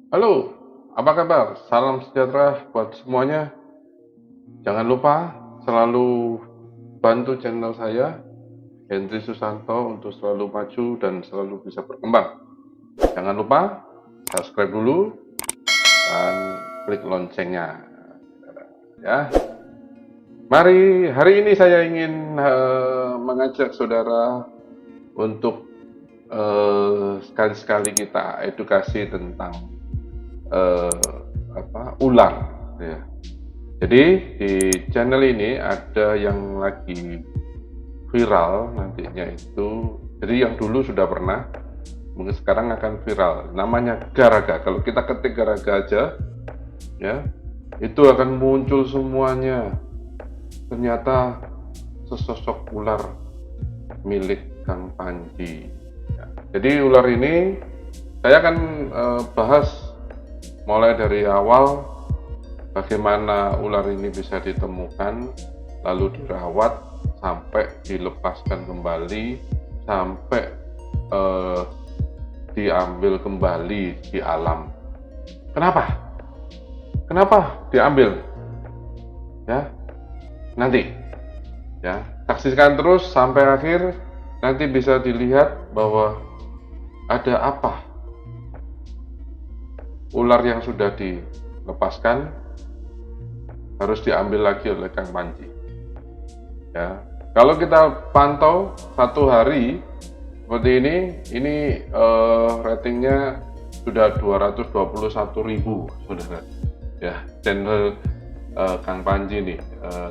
Halo, apa kabar? Salam sejahtera buat semuanya. Jangan lupa selalu bantu channel saya, Hendry Susanto, untuk selalu maju dan selalu bisa berkembang. Jangan lupa subscribe dulu dan klik loncengnya. Ya, mari hari ini saya ingin mengajak saudara untuk sekali-sekali kita edukasi tentang ular. Ya. Jadi di channel ini ada yang lagi viral nantinya itu. Jadi yang dulu sudah pernah, mungkin sekarang akan viral. Namanya Garaga. Kalau kita ketik Garaga aja, ya, itu akan muncul semuanya. Ternyata sesosok ular milik Kang Panji. Ya. Jadi ular ini saya akan bahas mulai dari awal bagaimana ular ini bisa ditemukan, lalu dirawat sampai dilepaskan kembali, sampai diambil kembali di alam. Kenapa? Kenapa diambil? Ya, nanti ya saksikan terus sampai akhir. Nanti bisa dilihat bahwa ada apa ular yang sudah dilepaskan harus diambil lagi oleh Kang Panji. Ya, kalau kita pantau satu hari seperti ini ratingnya sudah 221.000 saudara. Ya, channel Kang Panji nih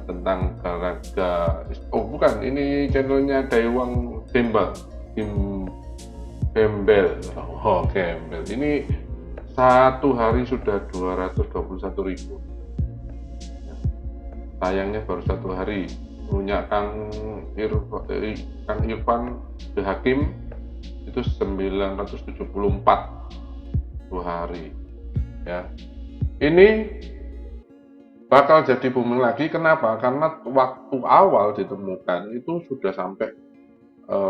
tentang Garaga. Oh bukan, ini channelnya Daiwang Gembel. Gembel. Oh Gembel. Ini satu hari sudah 221.000. Sayangnya baru satu hari. Punya Kang Irfan The Hakim itu 974 dua hari. Ya, ini bakal jadi booming lagi. Kenapa? Karena waktu awal ditemukan itu sudah sampai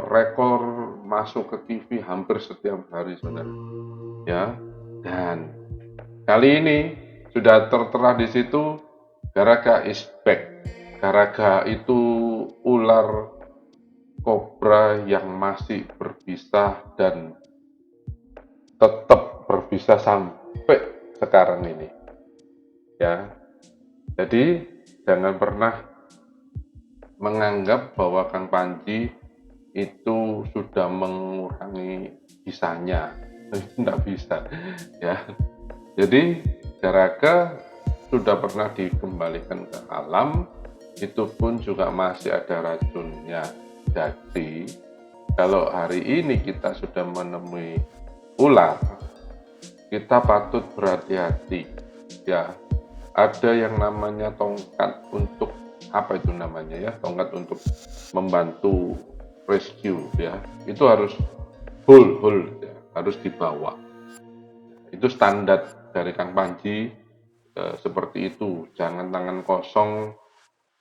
rekor masuk ke TV hampir setiap hari, saudara. Ya, dan kali ini sudah tertera di situ Garaga is back. Garaga itu ular kobra yang masih berbisa dan tetap berbisa sampai sekarang ini. Ya, jadi jangan pernah menganggap bahwa Kang Panji itu sudah mengurangi bisanya. Tidak bisa, ya. Jadi Garaga sudah pernah dikembalikan ke alam, itu pun juga masih ada racunnya. Jadi kalau hari ini kita sudah menemui ular, kita patut berhati-hati, ya. Ada yang namanya tongkat untuk apa itu namanya ya, tongkat untuk membantu rescue, ya. Itu harus full ya, harus dibawa. Itu standar dari Kang Panji, seperti itu. Jangan tangan kosong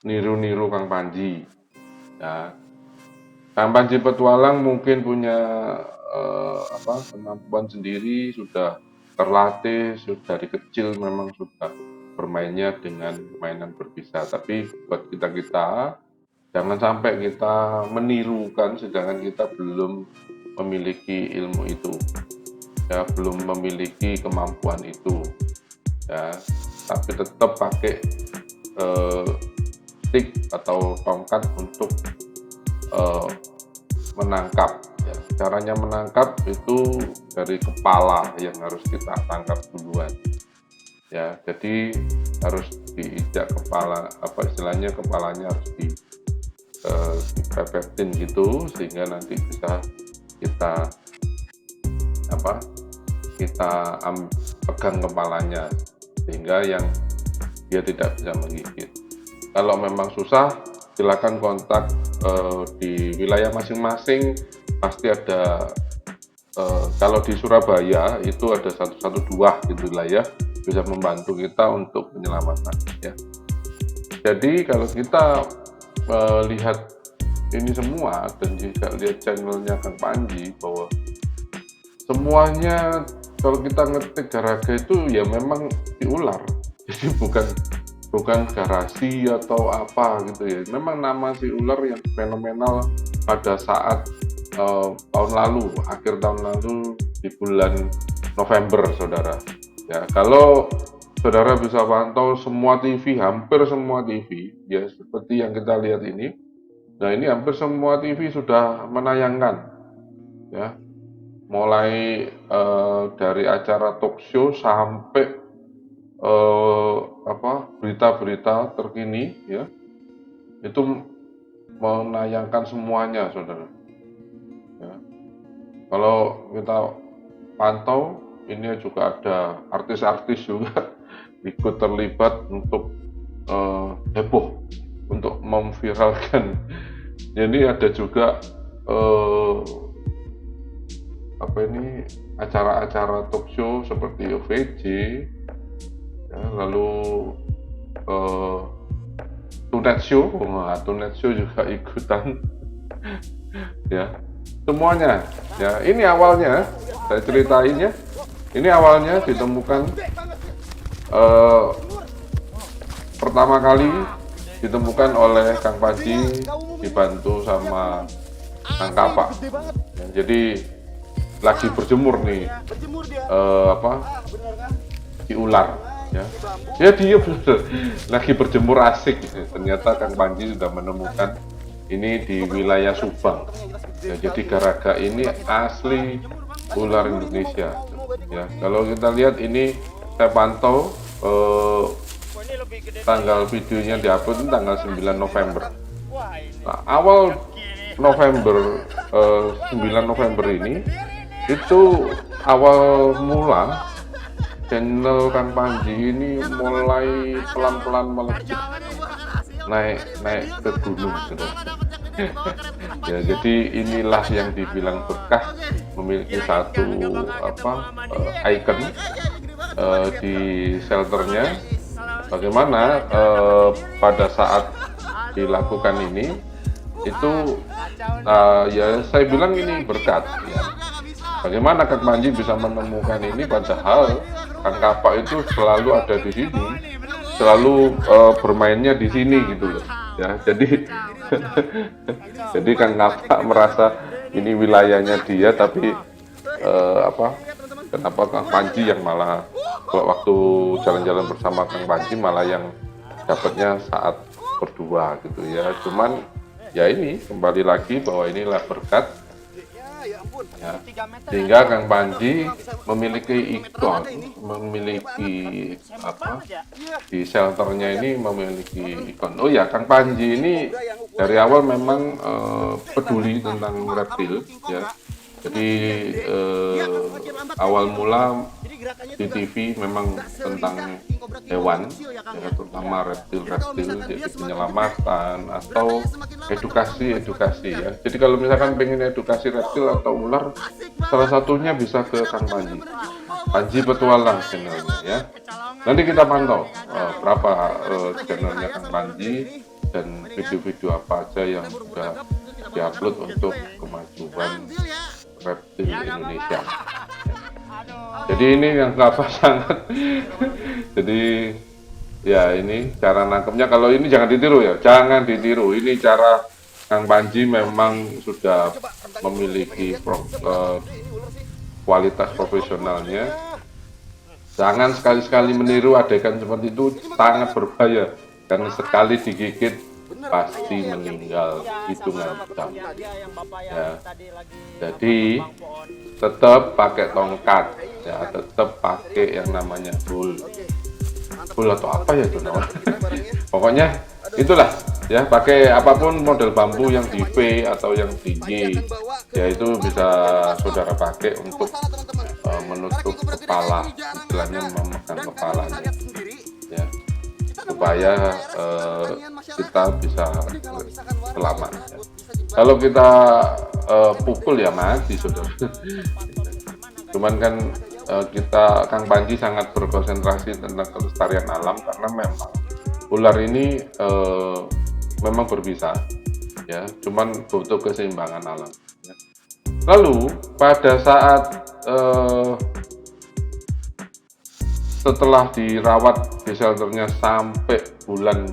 niru-niru Kang Panji. Ya. Kang Panji Petualang mungkin punya kemampuan sendiri, sudah terlatih, sudah dari kecil memang sudah bermainnya dengan mainan berbisa. Tapi buat kita jangan sampai kita menirukan sedangkan kita belum memiliki ilmu itu, ya, belum memiliki kemampuan itu, ya. Tapi tetap pakai stick atau tongkat untuk menangkap, ya. Caranya menangkap itu dari kepala yang harus kita tangkap duluan, ya. Jadi harus diinjak kepala, apa istilahnya, kepalanya harus dipepetin gitu sehingga nanti bisa kita pegang kepalanya sehingga yang dia tidak bisa menggigit. Kalau memang susah, silakan kontak di wilayah masing-masing. Pasti ada, kalau di Surabaya itu ada 112 gitu lah ya, bisa membantu kita untuk penyelamatan, ya. Jadi kalau kita lihat ini semua dan jika lihat channelnya Kang Panji, bahwa semuanya kalau kita ngetik garaga itu ya memang si ular, jadi bukan garasi atau apa gitu ya. Memang nama si ular yang fenomenal pada saat tahun lalu, akhir tahun lalu di bulan November, saudara. Ya, kalau saudara bisa pantau semua TV, hampir semua TV, ya seperti yang kita lihat ini. Nah, ini hampir semua TV sudah menayangkan, ya, mulai dari acara talk show sampai berita-berita terkini, ya, itu menayangkan semuanya, saudara. Ya. Kalau kita pantau, ini juga ada artis-artis juga ikut terlibat untuk heboh, untuk memviralkan. Jadi ada juga acara-acara talk show seperti OVJ, ya, lalu Tonight Show, Tonight Show juga ikutan. Ya, semuanya. Ya, ini awalnya saya ceritain ya. Ini awalnya ditemukan pertama kali ditemukan oleh Kang Panji dibantu sama Kang Kapak. Ya, jadi lagi berjemur nih si ular, ya dia bener lagi berjemur asik. Ternyata Kang Panji sudah menemukan ini di wilayah Subang. Ya, jadi garaga ini asli ular Indonesia. Ya, kalau kita lihat ini saya pantau tanggal videonya diupload ini tanggal 9 November. Nah, awal November 9 November ini itu awal mula channel Kang Panji ini mulai pelan-pelan melejit naik ke gunung gitu. Ya, jadi inilah yang dibilang berkah, memiliki satu icon di shelternya. Bagaimana pada saat dilakukan ini itu ya saya bilang ini berkat, ya. Bagaimana Kang Panji bisa menemukan ini padahal Kang Kapak itu selalu ada di sini, selalu bermainnya di sini gitu loh, ya. Jadi Kang Kapak merasa ini wilayahnya dia, tapi kenapa Kang Panji yang malah waktu jalan-jalan bersama Kang Panji malah yang dapatnya saat berdua gitu ya. Cuman ya ini kembali lagi bahwa inilah berkat, ya, sehingga Kang Panji memiliki ikon, memiliki di shelternya ini memiliki ikon. Oh ya, Kang Panji ini dari awal memang peduli tentang reptil, ya. Jadi awal mula di TV memang tentang hewan, ya, terutama reptil-reptil, jadi penyelamatan atau edukasi ya. Jadi kalau misalkan pengen edukasi reptil atau ular, salah satunya bisa ke Kang Panji Petualang channelnya, ya. Nanti kita pantau berapa channelnya Kang Panji dan video-video apa aja yang sudah diupload untuk kemajuan reptil Indonesia. Jadi ini yang sangat jadi ya ini cara nangkepnya. Kalau ini jangan ditiru ya, jangan ditiru. Ini cara Kang Panji memang sudah memiliki kualitas profesionalnya. Jangan sekali-sekali meniru adegan seperti itu, sangat berbahaya karena sekali digigit pasti meninggal hitungan jam. Ya. Jadi tetap pakai tongkat, ya, tetap pakai yang namanya bull atau apa ya itu namanya. Pokoknya itulah, ya, pakai apapun model bambu yang di V atau yang tinggi, ya itu bisa saudara pakai untuk menutup kepala, istilahnya memegang kepalanya, ya, supaya kita bisa selamat, ya. Kalau kita pukul ya mati, saudara. Cuman kan kita Kang Panji sangat berkonsentrasi tentang kelestarian alam karena memang ular ini memang berbisa, ya, cuman butuh keseimbangan alam, ya. Lalu pada saat setelah dirawat di shelternya sampai bulan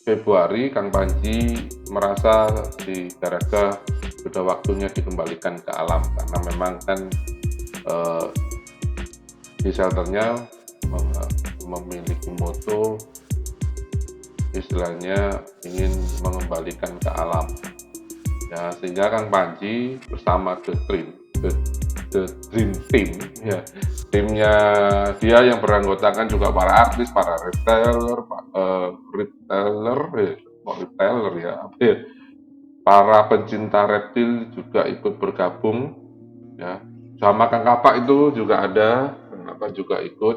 Februari, Kang Panji merasa si Garaga sudah waktunya dikembalikan ke alam, karena memang kan di shelternya memiliki moto istilahnya ingin mengembalikan ke alam ya, sehingga Kang Panji bersama The Dream Team ya, timnya dia yang beranggotakan juga para artis, para retailer ya, para pencinta reptil juga ikut bergabung ya, sama Kang Kapak itu juga ada, Kang Kapak juga ikut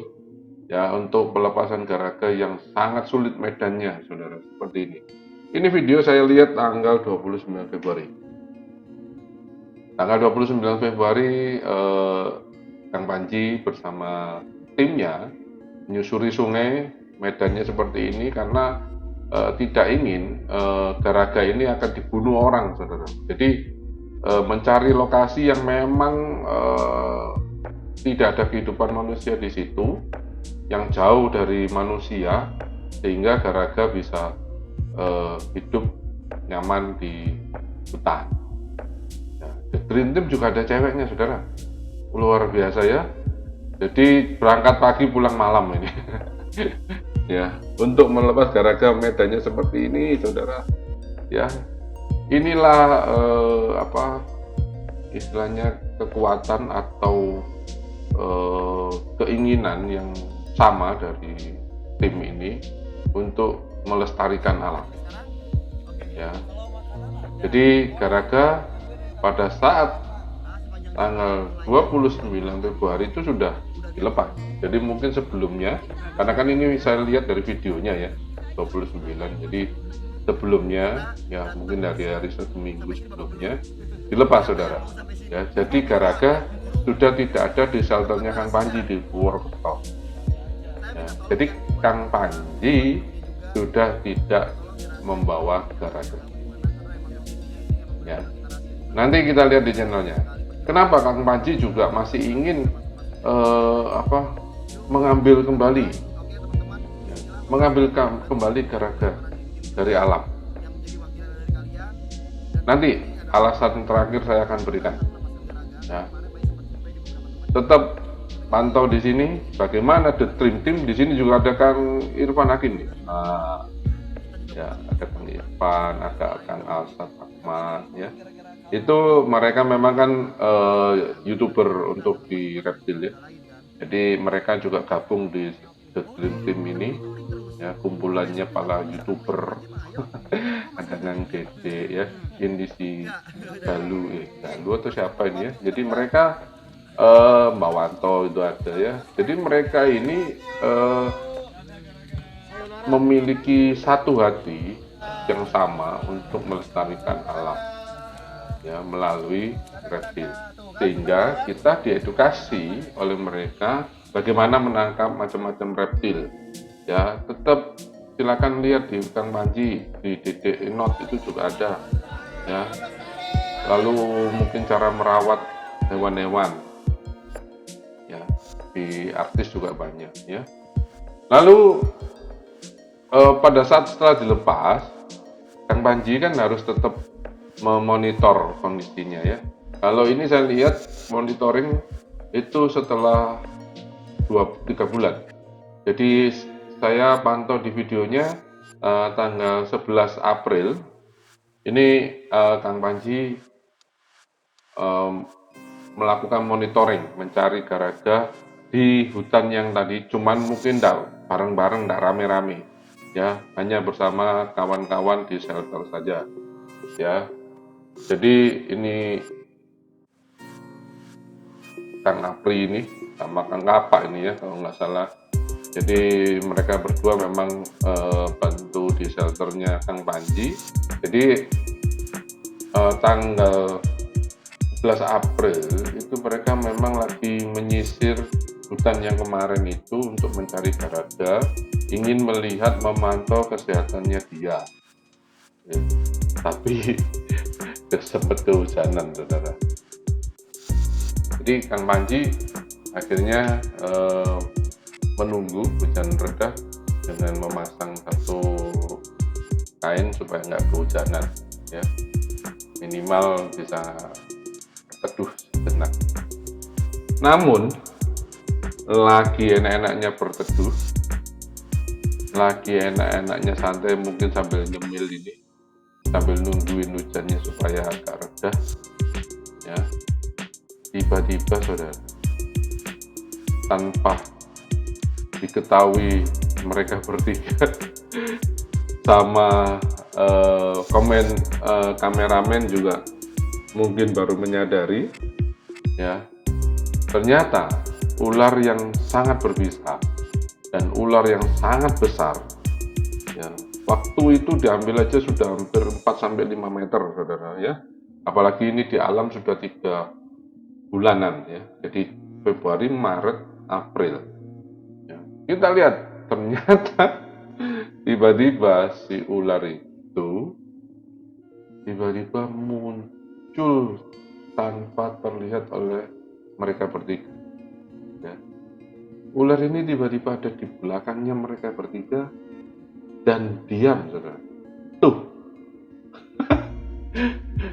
ya, untuk pelepasan Garaga yang sangat sulit medannya, saudara, seperti ini. Ini video saya lihat tanggal 29 Februari. Tanggal 29 Februari, Kang Panji bersama timnya menyusuri sungai, medannya seperti ini karena tidak ingin Garaga ini akan dibunuh orang, saudara. Jadi mencari lokasi yang memang tidak ada kehidupan manusia di situ, yang jauh dari manusia, sehingga Garaga bisa hidup nyaman di hutan. Ya, The Dream Team juga ada ceweknya, saudara, luar biasa ya. Jadi berangkat pagi pulang malam ini ya, untuk melepas Garaga, medannya seperti ini, saudara ya. Inilah apa istilahnya, kekuatan atau keinginan yang sama dari tim ini untuk melestarikan alam ya. Jadi Garaga pada saat tanggal 29 Februari itu sudah dilepas. Jadi mungkin sebelumnya, karena kan ini saya lihat dari videonya ya, 29, jadi sebelumnya ya, mungkin dari hari seminggu sebelumnya dilepas, saudara ya. Jadi Garaga sudah tidak ada di shelternya Kang Panji di Purwokerto ya. Jadi Kang Panji sudah tidak membawa Garaga ya. Nanti kita lihat di channelnya kenapa Kang Panji juga masih ingin mengambil kembali Garaga dari alam. Nanti alasan terakhir saya akan berikan ya. Tetap pantau di sini bagaimana The Dream Team. Di sini juga ada Kang Irfan Hakim nih. Nah, ya, ada Kang Irfan, ada Kang Alsat Ahmad ya. Itu mereka memang kan YouTuber untuk di reptil ya. Jadi mereka juga gabung di The Dream Team ini ya, kumpulannya para YouTuber. Ada Nang Dede ya, ini si Galu atau siapa ini ya. Jadi mereka Mbak Wanto itu ada ya. Jadi mereka ini memiliki satu hati yang sama untuk melestarikan alam ya, melalui reptil, sehingga kita diedukasi oleh mereka bagaimana menangkap macam-macam reptil ya. Tetap silakan lihat di Kang Panji, di Dede Not itu juga ada ya. Lalu mungkin cara merawat hewan-hewan ya, di artis juga banyak ya. Lalu pada saat setelah dilepas, Kang Panji kan harus tetap memonitor kondisinya ya. Kalau ini saya lihat monitoring itu setelah 2-3 bulan. Jadi saya pantau di videonya tanggal 11 April ini Kang Panji melakukan monitoring, mencari Garaga di hutan yang tadi, cuman mungkin enggak bareng-bareng, enggak rame-rame ya, hanya bersama kawan-kawan di shelter saja ya. Jadi ini Kang Apri ini sama Kang Kapak ini ya, kalau nggak salah. Jadi mereka berdua memang bantu di shelternya Kang Panji. Jadi tanggal 11 April itu mereka memang lagi menyisir hutan yang kemarin itu untuk mencari Garaga, ingin melihat, memantau kesehatannya dia ya. Tapi sempat kehujanan, saudara. Jadi Kang Panji akhirnya menunggu hujan reda dengan memasang satu kain supaya nggak kehujanan ya, minimal bisa teduh sejenak. Namun lagi enak-enaknya berteduh, lagi enak-enaknya santai mungkin sambil nyemil ini, sambil nungguin hujannya supaya agak reda ya, tiba-tiba saudara, tanpa diketahui mereka bertiga sama kameramen juga mungkin baru menyadari ya, ternyata ular yang sangat berbisa dan ular yang sangat besar ya, waktu itu diambil aja sudah hampir 4-5 meter saudara ya, apalagi ini di alam sudah 3 bulanan ya, jadi Februari, Maret, April ya. Kita lihat ternyata tiba-tiba si ular itu tiba-tiba muncul tanpa terlihat oleh mereka bertiga ya. Ular ini tiba-tiba ada di belakangnya mereka bertiga dan diam saudara, tuh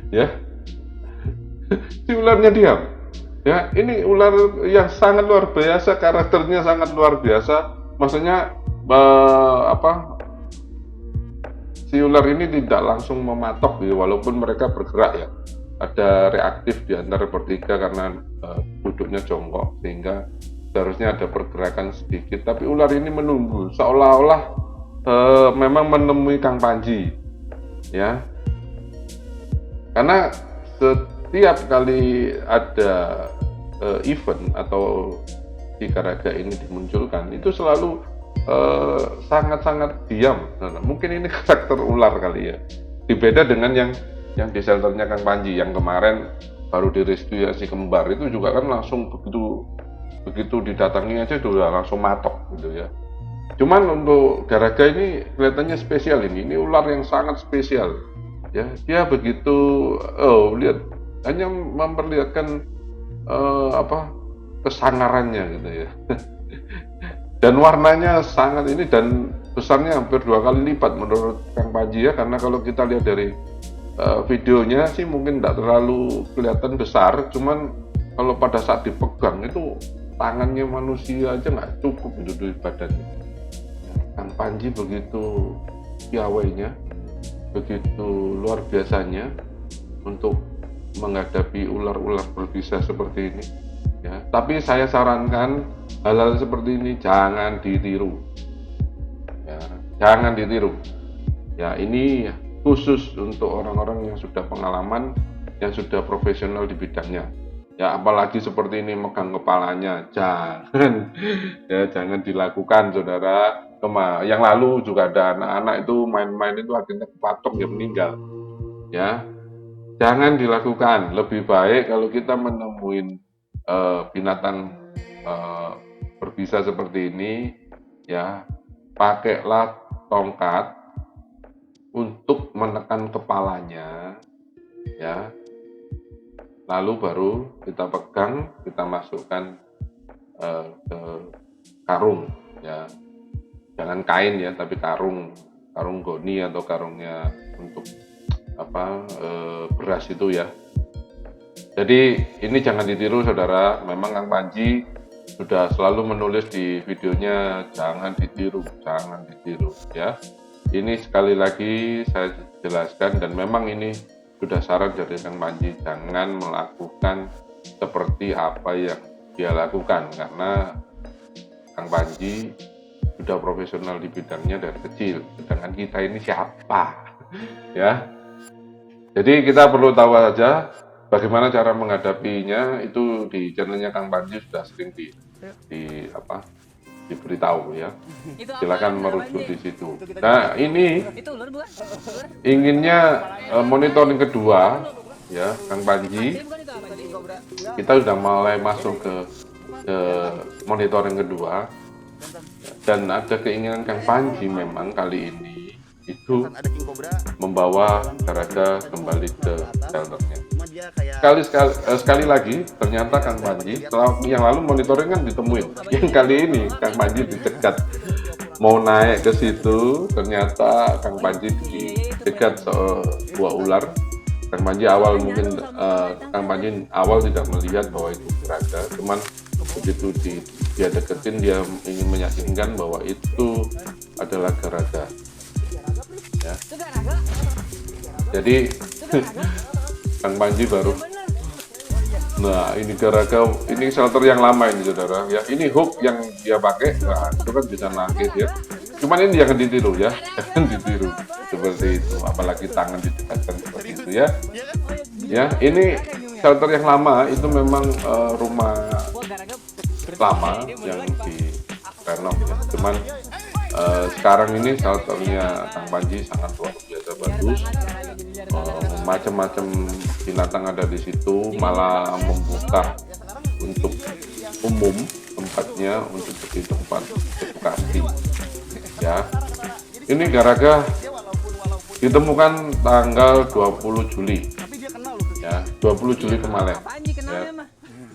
ya, si ularnya diam ya. Ini ular yang sangat luar biasa, karakternya sangat luar biasa, maksudnya si ular ini tidak langsung mematok ya, walaupun mereka bergerak ya, ada reaktif di antara bertiga karena duduknya jongkok sehingga seharusnya ada pergerakan sedikit, tapi ular ini menunggu seolah-olah memang menemui Kang Panji ya, karena setiap kali ada event atau jika raga ini dimunculkan itu selalu sangat-sangat diam. Nah, mungkin ini karakter ular kali ya. Dibeda dengan yang di shelternya Kang Panji yang kemarin baru direstui si kembar, itu juga kan langsung begitu didatangi aja sudah langsung matok gitu ya. Cuman untuk Garaga ini kelihatannya spesial, ini ular yang sangat spesial ya. Dia begitu lihat, hanya memperlihatkan kesangarannya gitu ya. Dan warnanya sangat ini, dan besarnya hampir 2 kali lipat menurut Kang Panji ya, karena kalau kita lihat dari videonya sih mungkin tidak terlalu kelihatan besar, cuman kalau pada saat dipegang itu tangannya manusia aja nggak cukup itu di badannya. Kang Panji begitu piawainya, begitu luar biasanya untuk menghadapi ular-ular berbisa seperti ini ya. Tapi saya sarankan hal-hal seperti ini jangan ditiru ya, jangan ditiru ya. Ini khusus untuk orang-orang yang sudah pengalaman, yang sudah profesional di bidangnya ya, apalagi seperti ini megang kepalanya, jangan ya, jangan dilakukan saudara. Yang lalu juga ada anak-anak itu main-main itu akhirnya kepatok ya, meninggal ya. Jangan dilakukan. Lebih baik kalau kita menemuin binatang berbisa seperti ini ya, pakailah tongkat untuk menekan kepalanya ya, lalu baru kita pegang, kita masukkan ke karung ya, jangan kain ya, tapi karung goni atau karungnya untuk beras itu ya. Jadi ini jangan ditiru saudara. Memang Kang Panji sudah selalu menulis di videonya jangan ditiru ya. Ini sekali lagi saya jelaskan, dan memang ini sudah saran dari Kang Panji, jangan melakukan seperti apa yang dia lakukan, karena Kang Panji sudah profesional di bidangnya dari kecil, sedangkan kita ini siapa ya. Jadi kita perlu tahu saja bagaimana cara menghadapinya. Itu di channelnya Kang Panji sudah sering diberitahu ya. Silakan merujuk di situ. Nah ini inginnya monitoring kedua ya Kang Panji, kita sudah mulai masuk ke monitoring kedua, dan ada keinginan Kang Panji memang kali ini itu membawa Garaga kembali ke shelternya. Sekali lagi ternyata Kang Panji setelah yang lalu monitoring kan ditemuin, yang kali ini Kang Panji dicegat mau naik ke situ, ternyata Kang Panji dicegat sebuah ular. Kang Panji awal mungkin Kang Panji awal tidak melihat bahwa itu Garaga, cuman begitu dia deketin, dia ingin meyakinkan bahwa itu adalah Garaga. Ya. Jadi Kang Panji baru, nah ini Garaga, ini shelter yang lama ini saudara ya, ini hook yang dia pakai, nah itu kan bisa nangkis ya, cuman ini jangan ditiru ya, jangan ditiru seperti itu, apalagi tangan didekatkan seperti itu ya. Ya, ini shelter yang lama, itu memang rumah lama yang direnov ya, cuman sekarang ini shelternya Kang Panji sangat luar biasa bagus. Macam-macam binatang ada di situ, malah membuka untuk umum tempatnya untuk jadi tempat edukasi. Ya, ini Garaga ditemukan tanggal 20 Juli. Ya, 20 Juli kemarin. Ya,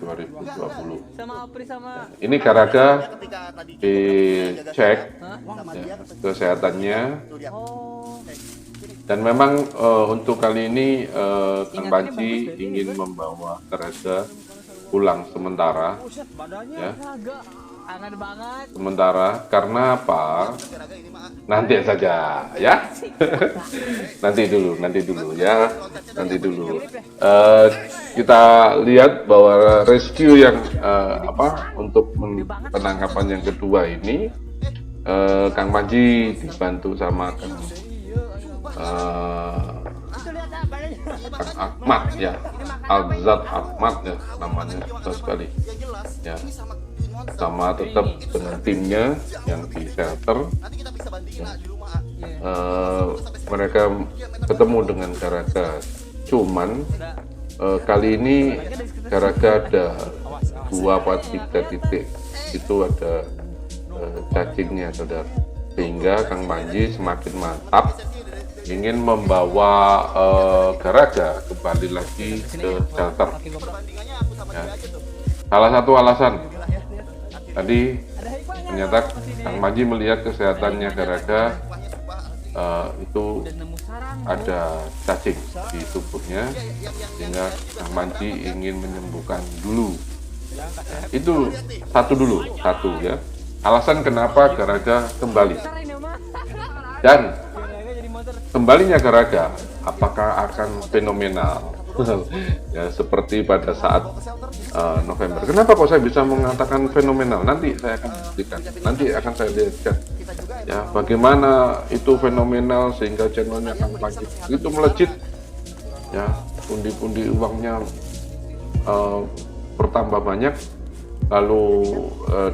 2020. Ini Garaga dicek ya, kesehatannya. Dan memang untuk kali ini Kang Panji ingin membawa Garaga pulang sementara, ya. Sementara karena apa? Nanti saja, ya. nanti dulu ya, nanti dulu. Kita lihat bahwa rescue yang untuk penangkapan yang kedua ini, Kang Panji dibantu sama Kang Ahmad ya, Alzat Ahmad ya namanya, betul sekali ya, sama tetap dengan timnya yang di shelter ya. Mereka ketemu dengan Garaga, cuman kali ini Garaga ada 2 atau 3 titik itu ada cacingnya saudara, sehingga Kang Panji semakin mantap ingin membawa Garaga kembali lagi ke shelter ya. Salah satu alasan tadi ternyata Kang Panji melihat kesehatannya Garaga itu ada cacing di tubuhnya, sehingga Kang Panji ingin menyembuhkan dulu ya. Itu satu ya alasan kenapa Garaga kembali. Dan kembalinya Garaga apakah akan fenomenal ya seperti pada saat November? Kenapa kok saya bisa mengatakan fenomenal? Nanti saya akan buktikan, nanti akan saya lihatkan ya bagaimana itu fenomenal sehingga channelnya Kang Panji itu melejit ya, pundi-pundi uangnya bertambah banyak, lalu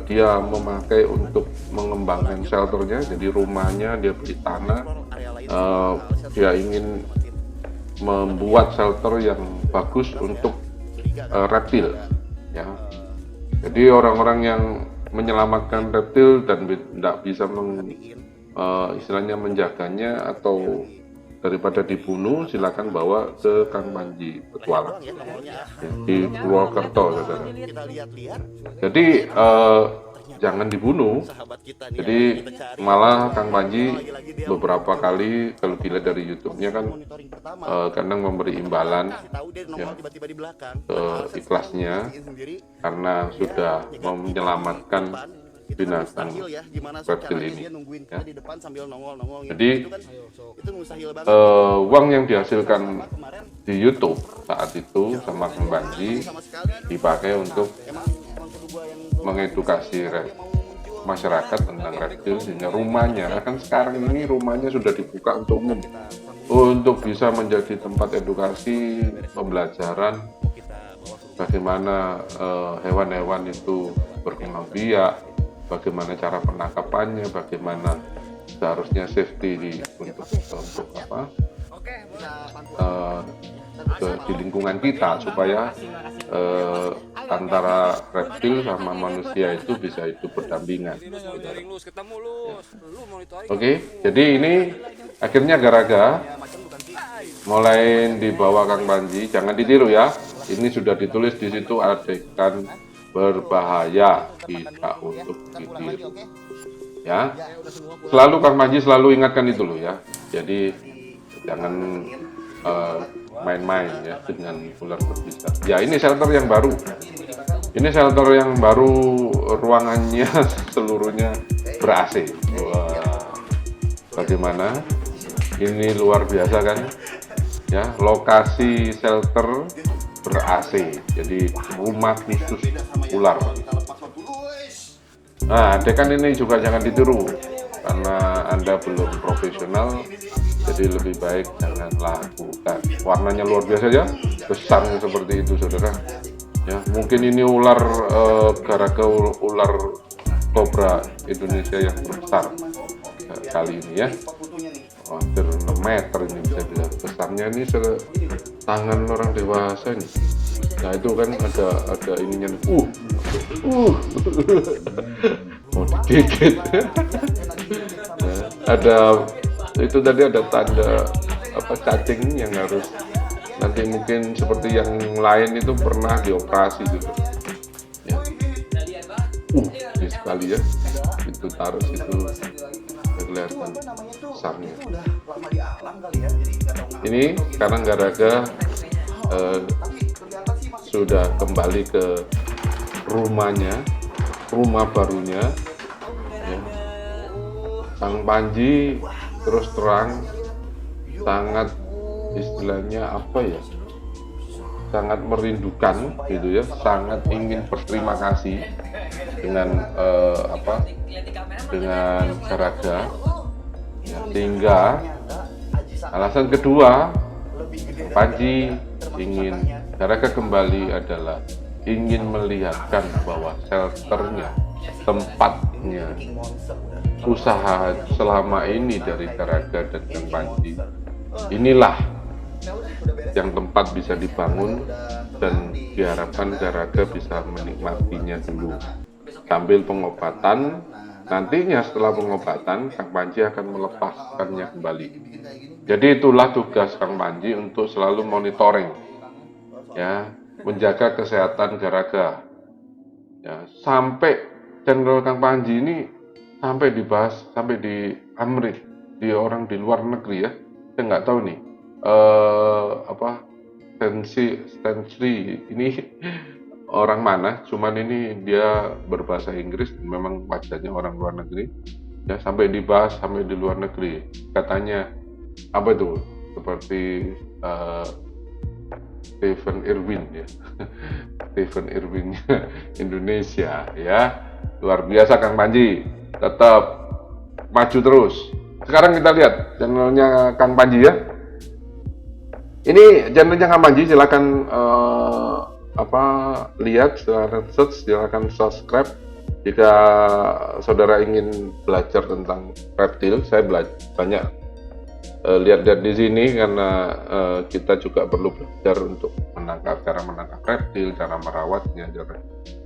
dia memakai untuk mengembangkan shelternya, jadi rumahnya dia beli tanah, dia ingin membuat shelter yang bagus untuk reptil ya. Jadi orang-orang yang menyelamatkan reptil dan tidak bisa istilahnya menjaganya atau daripada dibunuh, silakan bawa ke Kang Panji Petualang ya, di Purwokerto saudara. Jadi jangan dibunuh. Jadi malah Kang Panji beberapa kali kalau dilihat dari YouTube-nya kan kadang memberi imbalan ya, ikhlasnya karena sudah menyelamatkan binatang reptil ini ya. Jadi uang yang dihasilkan di YouTube saat itu sama Kang Panji dipakai untuk mengedukasi masyarakat tentang reptil, sehingga rumahnya kan sekarang ini rumahnya sudah dibuka untuk umum untuk bisa menjadi tempat edukasi pembelajaran bagaimana hewan-hewan itu berkembang biak, bagaimana cara penangkapannya, bagaimana seharusnya safety untuk di lingkungan kita supaya antara reptil sama manusia itu bisa hidup berdampingan. Oke, jadi ini akhirnya garaga mulai dibawa Kang Panji, jangan ditiru ya. Ini sudah ditulis di situ adegan berbahaya, tidak untuk ditiru. Ya, selalu Kang Panji selalu ingatkan itu loh ya. Jadi jangan main-main ya dengan ular berbisa. Ya, ini shelter yang baru. Ini shelter yang baru, ruangannya seluruhnya ber-AC. Wah, bagaimana? Ini luar biasa kan? Ya, lokasi shelter ber-AC. Jadi rumah khusus ular. Nah, adegan ini juga jangan ditiru karena Anda belum profesional, jadi lebih baik jangan lakukan. Warnanya luar biasa ya, besarnya seperti itu saudara. Ya, mungkin ini ular garaga ular kobra Indonesia yang terbesar kali ini ya. Hampir 6 meter ini bisa bilang. Besarnya ini tangan orang dewasa ini. Nah itu kan ada ininya. Mau digigit. Nah, ada itu tadi ada tanda apa cacing yang harus nanti mungkin seperti yang lain itu pernah dioperasi gitu. Ya. Ini sekali ya. Itu taruh situ kelihatan besarnya. Ini sekarang garaga sudah kembali ke rumahnya, rumah barunya. Ya. Kang Panji terus terang sangat istilahnya apa ya, sangat merindukan gitu ya, sangat ingin berterima kasih dengan dengan garaga ya, sehingga alasan kedua Panji ingin garaga kembali adalah ingin melihatkan bahwa shelternya, tempatnya, usaha selama ini dari garaga dan Kang Panji, inilah yang tempat bisa dibangun dan diharapkan garaga bisa menikmatinya dulu sambil pengobatan. Nantinya setelah pengobatan Kang Panji akan melepaskannya kembali. Jadi itulah tugas Kang Panji untuk selalu monitoring ya, menjaga kesehatan garaga ya, sampai channel Kang Panji ini sampai dibahas sampai di Amrik, di orang di luar negeri ya. Saya nggak tahu nih Stanley ini orang mana, cuman ini dia berbahasa Inggris, memang wajahnya orang luar negeri ya, sampai dibahas sampai di luar negeri. Katanya apa itu seperti Stephen Irwin ya. Stephen Irwin Indonesia ya. Luar biasa Kang Panji, tetap maju terus. Sekarang kita lihat channelnya Kang Panji ya. Ini channelnya Kang Panji, silakan lihat, silakan search, silakan subscribe. Jika saudara ingin belajar tentang reptil, saya banyak lihat-lihat di sini karena kita juga perlu belajar untuk cara menangkap reptil, cara merawatnya,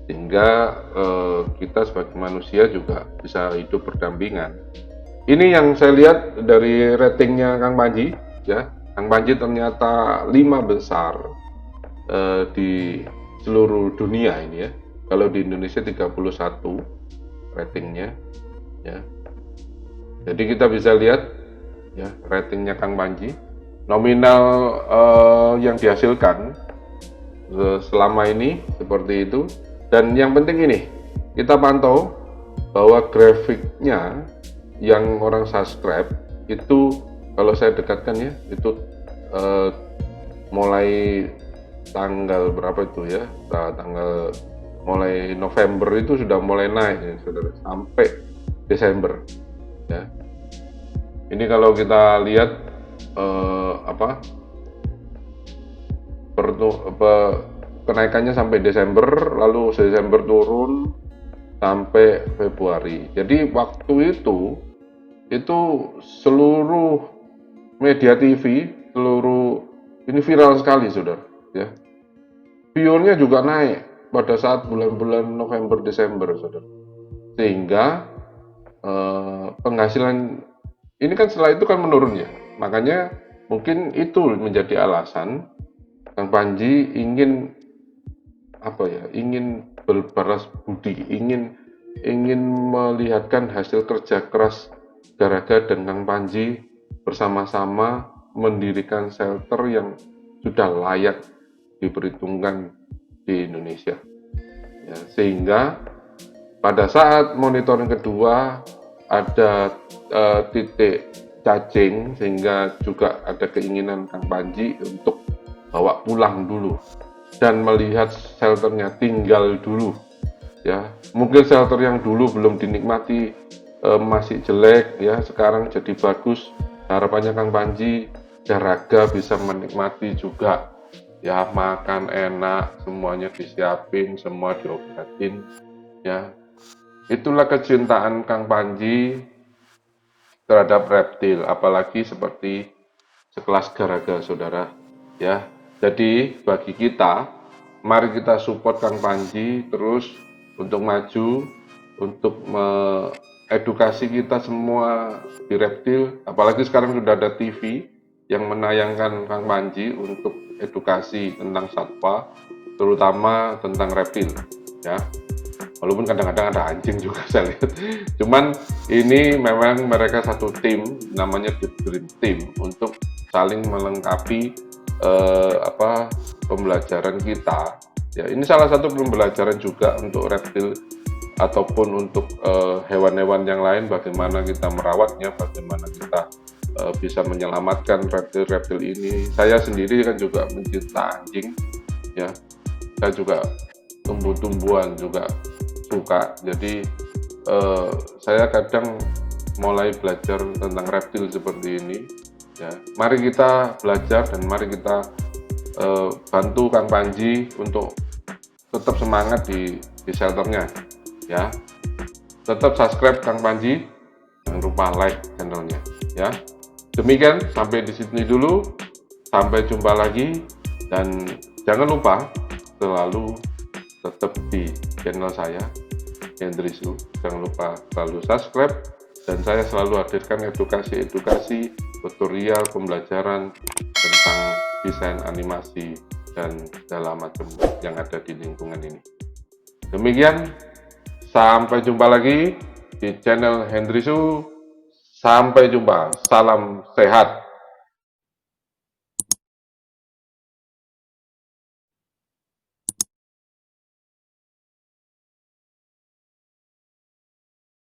sehingga kita sebagai manusia juga bisa hidup berdampingan. Ini yang saya lihat dari ratingnya Kang Panji ya. Kang Panji ternyata 5 besar di seluruh dunia ini ya. Kalau di Indonesia 31 ratingnya ya. Jadi kita bisa lihat ya ratingnya Kang Panji, nominal yang dihasilkan selama ini seperti itu. Dan yang penting ini kita pantau bahwa grafiknya yang orang subscribe itu, kalau saya dekatkan ya, itu mulai tanggal berapa itu ya, tanggal mulai November itu sudah mulai naik ya, saudara, sampai Desember ya. Ini kalau kita lihat kenaikannya sampai Desember, lalu Desember turun sampai Februari. Jadi waktu itu seluruh media TV, seluruh Ini viral sekali, saudara. Ya, viewernya juga naik pada saat bulan-bulan November Desember, saudara. Sehingga penghasilan ini kan setelah itu kan menurun ya. Makanya mungkin itu menjadi alasan Kang Panji ingin apa ya? Ingin berbalas budi, ingin melihatkan hasil kerja keras Garaga dan Kang Panji bersama-sama mendirikan shelter yang sudah layak diperhitungkan di Indonesia. Ya, sehingga pada saat monitoring kedua ada titik cacing, sehingga juga ada keinginan Kang Panji untuk bawa pulang dulu dan melihat shelternya, tinggal dulu ya. Mungkin shelter yang dulu belum dinikmati masih jelek ya, sekarang jadi bagus. Harapannya Kang Panji Garaga bisa menikmati juga ya, makan enak, semuanya disiapin, semua diobatin ya. Itulah kecintaan Kang Panji terhadap reptil, apalagi seperti sekelas Garaga, saudara ya. Jadi bagi kita, mari kita support Kang Panji terus untuk maju, untuk edukasi kita semua di reptil. Apalagi sekarang sudah ada TV yang menayangkan Kang Panji untuk edukasi tentang satwa, terutama tentang reptil ya. Walaupun kadang-kadang ada anjing juga saya lihat. Cuman ini memang mereka satu tim, namanya The Dream Team, untuk saling melengkapi pembelajaran kita. Ya, ini salah satu pembelajaran juga untuk reptil ataupun untuk hewan-hewan yang lain, bagaimana kita merawatnya, bagaimana kita bisa menyelamatkan reptil-reptil ini. Saya sendiri kan juga mencinta anjing, ya. Saya juga tumbuh-tumbuhan juga suka. Jadi saya kadang mulai belajar tentang reptil seperti ini. Ya, mari kita belajar dan mari kita bantu Kang Panji untuk tetap semangat di shelternya. Ya, tetap subscribe Kang Panji, jangan lupa like channelnya. Ya, demikian sampai di sini dulu. Sampai jumpa lagi dan jangan lupa selalu tetap di channel saya Hendry Su. Jangan lupa selalu subscribe dan saya selalu hadirkan edukasi, tutorial, pembelajaran tentang desain animasi dan segala macam yang ada di lingkungan ini. Demikian, sampai jumpa lagi di channel Hendry Su. Sampai jumpa, salam sehat.